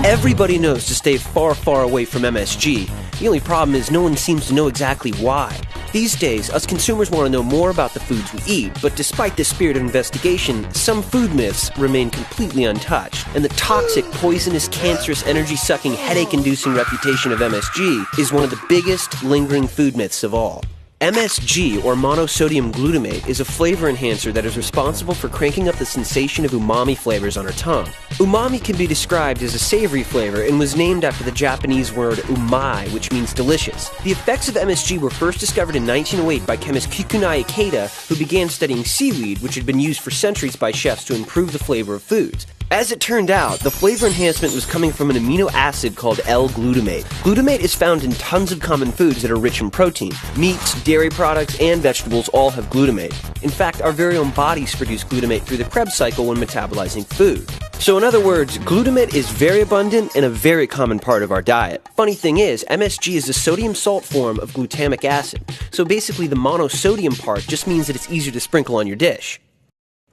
Everybody knows to stay far, far away from MSG. The only problem is no one seems to know exactly why. These days, us consumers want to know more about the foods we eat, but despite this spirit of investigation, some food myths remain completely untouched. And the toxic, poisonous, cancerous, energy-sucking, headache-inducing reputation of MSG is one of the biggest, lingering food myths of all. MSG, or monosodium glutamate, is a flavor enhancer that is responsible for cranking up the sensation of umami flavors on our tongue. Umami can be described as a savory flavor and was named after the Japanese word umai, which means delicious. The effects of MSG were first discovered in 1908 by chemist Kikunai Ikeda, who began studying seaweed, which had been used for centuries by chefs to improve the flavor of foods. As it turned out, the flavor enhancement was coming from an amino acid called L-glutamate. Glutamate is found in tons of common foods that are rich in protein. Meats, dairy products, and vegetables all have glutamate. In fact, our very own bodies produce glutamate through the Krebs cycle when metabolizing food. So in other words, glutamate is very abundant and a very common part of our diet. Funny thing is, MSG is a sodium salt form of glutamic acid. So basically the monosodium part just means that it's easier to sprinkle on your dish.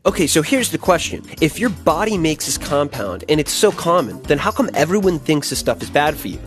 Okay, so here's the question. If your body makes this compound, and it's so common, then how come everyone thinks this stuff is bad for you?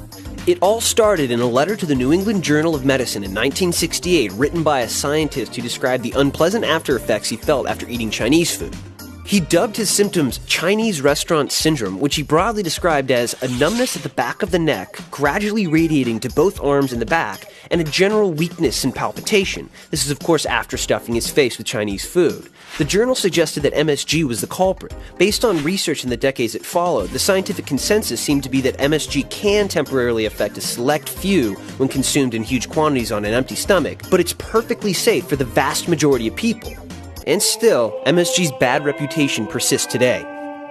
It all started in a letter to the New England Journal of Medicine in 1968, written by a scientist who described the unpleasant after effects he felt after eating Chinese food. He dubbed his symptoms Chinese restaurant syndrome, which he broadly described as a numbness at the back of the neck, gradually radiating to both arms and the back, and a general weakness and palpitation. This is, of course, after stuffing his face with Chinese food. The journal suggested that MSG was the culprit. Based on research in the decades that followed, the scientific consensus seemed to be that MSG can temporarily affect a select few when consumed in huge quantities on an empty stomach, but it's perfectly safe for the vast majority of people. And still, MSG's bad reputation persists today.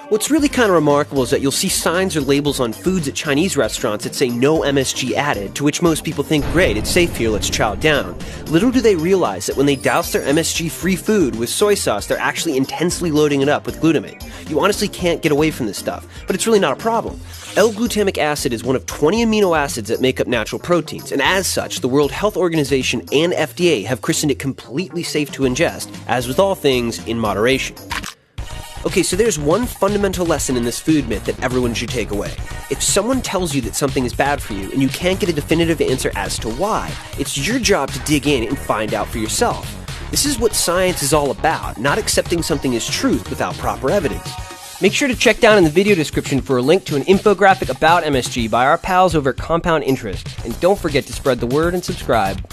What's really kind of remarkable is that you'll see signs or labels on foods at Chinese restaurants that say no MSG added, to which most people think, great, it's safe here, let's chow down. Little do they realize that when they douse their MSG-free food with soy sauce, they're actually intensely loading it up with glutamate. You honestly can't get away from this stuff, but it's really not a problem. L-glutamic acid is one of 20 amino acids that make up natural proteins, and as such, the World Health Organization and FDA have christened it completely safe to ingest, as with all things, in moderation. Okay, so there's one fundamental lesson in this food myth that everyone should take away. If someone tells you that something is bad for you and you can't get a definitive answer as to why, it's your job to dig in and find out for yourself. This is what science is all about, not accepting something as truth without proper evidence. Make sure to check down in the video description for a link to an infographic about MSG by our pals over at Compound Interest. And don't forget to spread the word and subscribe.